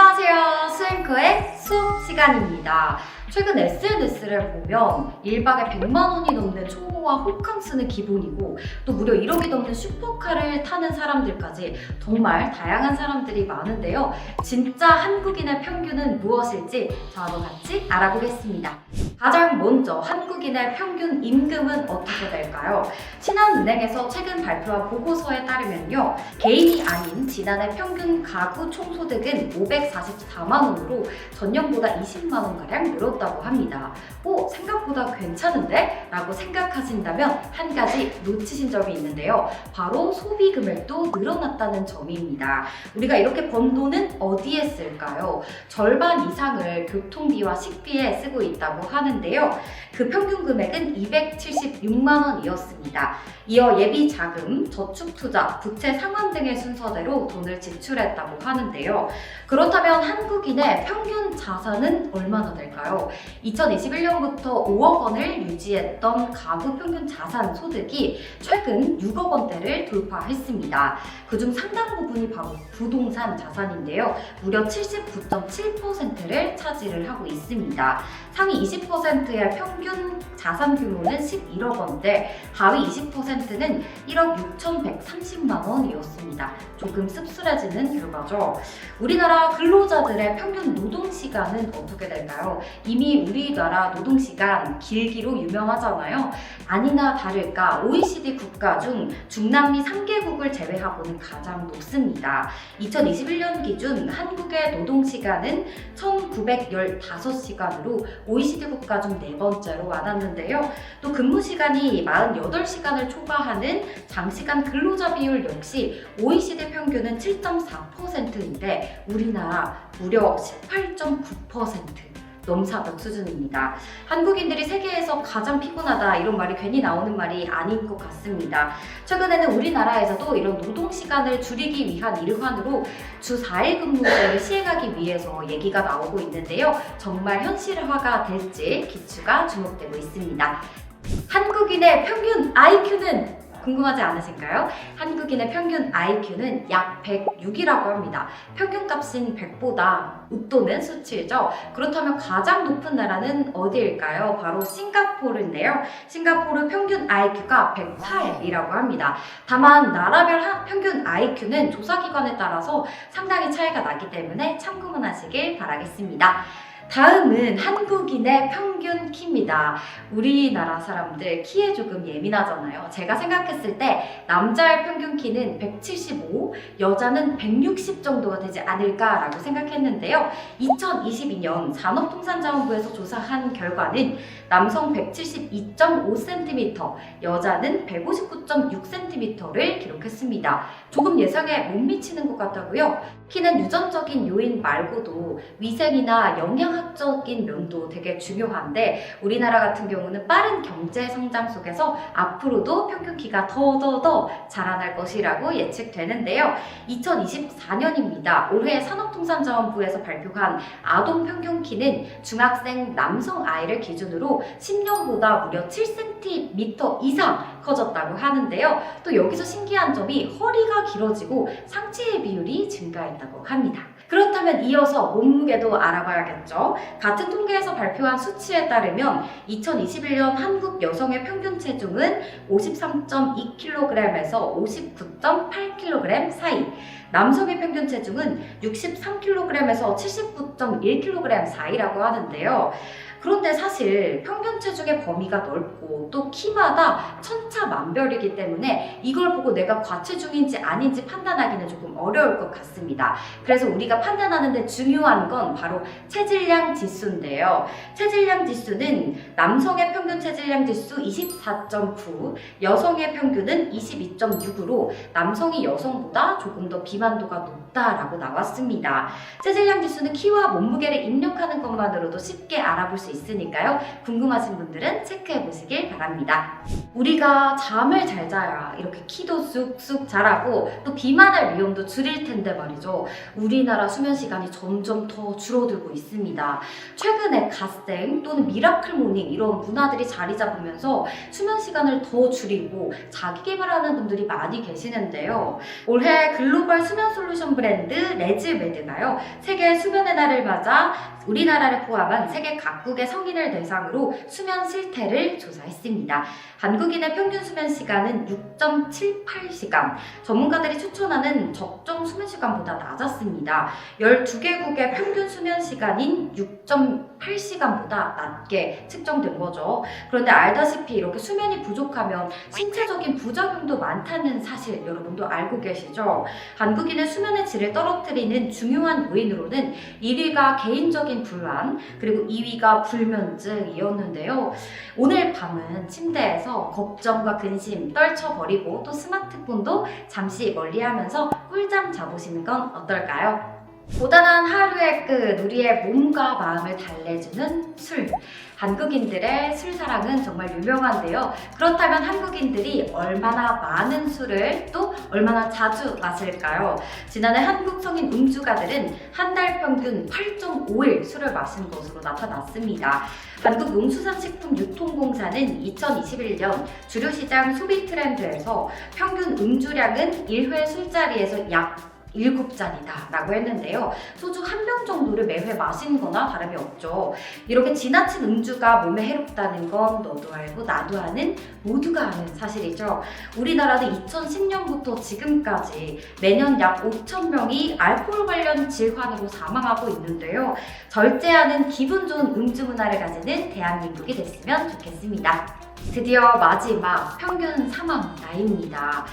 안녕하세요. 수앵커의 수업 시간입니다. 최근 SNS를 보면 1박에 100만 원이 넘는 초보와 호캉스는 기본이고 또 무려 1억이 넘는 슈퍼카를 타는 사람들까지 정말 다양한 사람들이 많은데요. 진짜 한국인의 평균은 무엇일지 저와 같이 알아보겠습니다. 가장 먼저 한국인의 평균 임금은 어떻게 될까요? 신한은행에서 최근 발표한 보고서에 따르면요. 개인이 아닌 지난해 평균 가구 총소득은 544만 원으로 전년보다 20만 원가량 늘었다고 합니다. 생각보다 괜찮은데? 라고 생각하신다면 한 가지 놓치신 점이 있는데요. 바로 소비 금액도 늘어났다는 점입니다. 우리가 이렇게 번 돈은 어디에 쓸까요? 절반 이상을 교통비와 식비에 쓰고 있다고 하는데요. 그 평균 금액은 276만 원이었습니다. 이어 예비 자금, 저축 투자, 부채 상환 등의 순서대로 돈을 지출했다고 하는데요. 그렇다면 한국인의 평균 자산은 얼마나 될까요? 2021년부터 5억 원을 유지했던 가구 평균 자산 소득이 최근 6억 원대를 돌파했습니다. 그중 상당 부분이 바로 부동산 자산인데요. 무려 79.7%를 차지를 하고 있습니다. 상위 20%의 평균 자산 규모는 11억 원대, 하위 20%는 1억 6,130만 원이었습니다. 조금 씁쓸해지는 결과죠. 우리나라 근로자들의 평균 노동시간은 어떻게 될까요? 이미 우리나라 노동시간 길기로 유명하잖아요. 아니나 다를까 OECD 국가 중 중남미 3개국을 제외하고는 가장 높습니다. 2021년 기준 한국의 노동시간은 1915시간으로 OECD 국가 중 4번째로 많았는데요. 또 근무시간이 48시간을 초과하는 장시간 근로자 비율 역시 OECD 평균은 7.4%인데 우리나라 무려 18.9%. 넘사벽 수준입니다. 한국인들이 세계에서 가장 피곤하다 이런 말이 괜히 나오는 말이 아닌 것 같습니다. 최근에는 우리나라에서도 이런 노동시간을 줄이기 위한 일환으로 주 4일 근무제를 시행하기 위해서 얘기가 나오고 있는데요. 정말 현실화가 될지 기추가 주목되고 있습니다. 한국인의 평균 IQ는 궁금하지 않으신가요? 한국인의 평균 IQ는 약 106이라고 합니다. 평균값인 100보다 웃도는 수치죠. 그렇다면 가장 높은 나라는 어디일까요? 바로 싱가포르인데요. 싱가포르 평균 IQ가 108이라고 합니다. 다만 나라별 평균 IQ는 조사기관에 따라서 상당히 차이가 나기 때문에 참고만 하시길 바라겠습니다. 다음은 한국인의 평균 키입니다. 우리나라 사람들 키에 조금 예민하잖아요. 제가 생각했을 때 남자의 평균 키는 175, 여자는 160 정도가 되지 않을까라고 생각했는데요. 2022년 산업통상자원부에서 조사한 결과는 남성 172.5cm, 여자는 159.6cm를 기록했습니다. 조금 예상에 못 미치는 것 같다고요? 키는 유전적인 요인 말고도 위생이나 영양학적인 면도 되게 중요한데 우리나라 같은 경우는 빠른 경제 성장 속에서 앞으로도 평균 키가 더 자라날 것이라고 예측되는데요. 2024년입니다. 올해 산업통상자원부에서 발표한 아동 평균 키는 중학생 남성 아이를 기준으로 10년보다 무려 7cm 이상 커졌다고 하는데요. 또 여기서 신기한 점이 허리가 길어지고 상체의 비율이 증가했다고 합니다. 그렇다면 이어서 몸무게도 알아봐야겠죠. 같은 통계에서 발표한 수치에 따르면 2021년 한국 여성의 평균 체중은 53.2kg에서 59.8kg 사이, 남성의 평균 체중은 63kg에서 79.1kg 사이라고 하는데요. 그런데 사실 평균 체중의 범위가 넓고 또 키마다 천차만별이기 때문에 이걸 보고 내가 과체중인지 아닌지 판단하기는 조금 어려울 것 같습니다. 그래서 우리가 판단하는데 중요한 건 바로 체질량 지수인데요. 체질량 지수는 남성의 평균 체질량 지수 24.9, 여성의 평균은 22.6으로 남성이 여성보다 조금 더 비만도가 높다라고 나왔습니다. 체질량 지수는 키와 몸무게를 입력하는 것만으로도 쉽게 알아볼 수 수 있으니까요. 궁금하신 분들은 체크해 보시길 바랍니다. 우리가 잠을 잘 자야 이렇게 키도 쑥쑥 자라고 또 비만할 위험도 줄일 텐데 말이죠. 우리나라 수면 시간이 점점 더 줄어들고 있습니다. 최근에 갓생 또는 미라클 모닝 이런 문화들이 자리 잡으면서 수면 시간을 더 줄이고 자기 개발하는 분들이 많이 계시는데요. 올해 글로벌 수면 솔루션 브랜드 레즈메드가요. 세계 수면의 날을 맞아 우리나라를 포함한 세계 각국의 성인을 대상으로 수면 실태를 조사했습니다. 한국인의 평균 수면 시간은 6.78시간, 전문가들이 추천하는 적정 수면 시간보다 낮았습니다. 12개국의 평균 수면 시간인 6.8시간보다 낮게 측정된 거죠. 그런데 알다시피 이렇게 수면이 부족하면 신체적인 부작용도 많다는 사실 여러분도 알고 계시죠? 한국인의 수면의 질을 떨어뜨리는 중요한 요인으로는 1위가 개인적인 불안, 그리고 2위가 불면증이었는데요. 오늘 밤은 침대에서 걱정과 근심 떨쳐버리고 또 스마트폰도 잠시 멀리하면서 꿀잠 자보시는 건 어떨까요? 고단한 하루의 끝, 우리의 몸과 마음을 달래주는 술. 한국인들의 술 사랑은 정말 유명한데요. 그렇다면 한국인들이 얼마나 많은 술을 또 얼마나 자주 마실까요? 지난해 한국 성인 음주가들은 한 달 평균 8.5일 술을 마신 것으로 나타났습니다. 한국농수산식품유통공사는 2021년 주류시장 소비 트렌드에서 평균 음주량은 1회 술자리에서 약 7잔이다 라고 했는데요. 소주 한 병 정도를 매회 마시는 거나 다름이 없죠. 이렇게 지나친 음주가 몸에 해롭다는 건 너도 알고 나도 아는 모두가 아는 사실이죠. 우리나라는 2010년부터 지금까지 매년 약 5천 명이 알코올 관련 질환으로 사망하고 있는데요. 절제하는 기분 좋은 음주 문화를 가지는 대한민국이 됐으면 좋겠습니다. 드디어 마지막 평균 사망 나이입니다.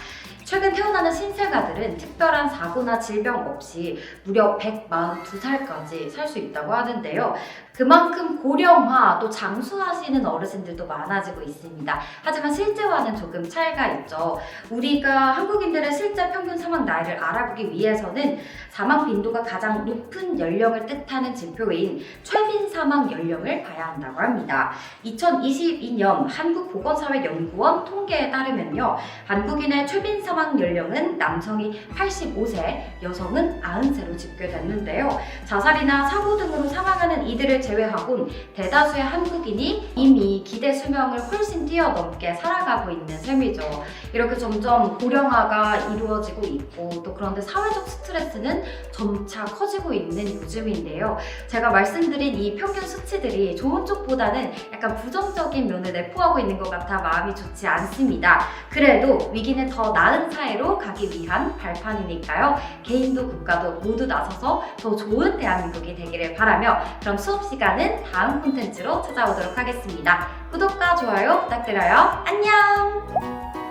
최근 태어나는 신생아들은 특별한 사고나 질병 없이 무려 142살까지 살 수 있다고 하는데요. 그만큼 고령화 또 장수하시는 어르신들도 많아지고 있습니다. 하지만 실제와는 조금 차이가 있죠. 우리가 한국인들의 실제 평균 사망 나이를 알아보기 위해서는 사망 빈도가 가장 높은 연령을 뜻하는 지표인 최빈 사망 연령을 봐야 한다고 합니다. 2022년 한국보건사회연구원 통계에 따르면요. 한국인의 최빈 사망 연령은 남성이 85세, 여성은 90세로 집계됐는데요. 자살이나 사고 등으로 사망하는 이들을 제외하곤 대다수의 한국인이 이미 기대 수명을 훨씬 뛰어넘게 살아가고 있는 셈이죠. 이렇게 점점 고령화가 이루어지고 있고 또 그런데 사회적 스트레스는 점차 커지고 있는 요즘인데요. 제가 말씀드린 이 평균 수치들이 좋은 쪽보다는 약간 부정적인 면을 내포하고 있는 것 같아 마음이 좋지 않습니다. 그래도 위기는 더 나은 사회로 가기 위한 발판이니까요. 개인도 국가도 모두 나서서 더 좋은 대한민국이 되기를 바라며 그럼 수업 시간은 다음 콘텐츠로 찾아오도록 하겠습니다. 구독과 좋아요 부탁드려요. 안녕!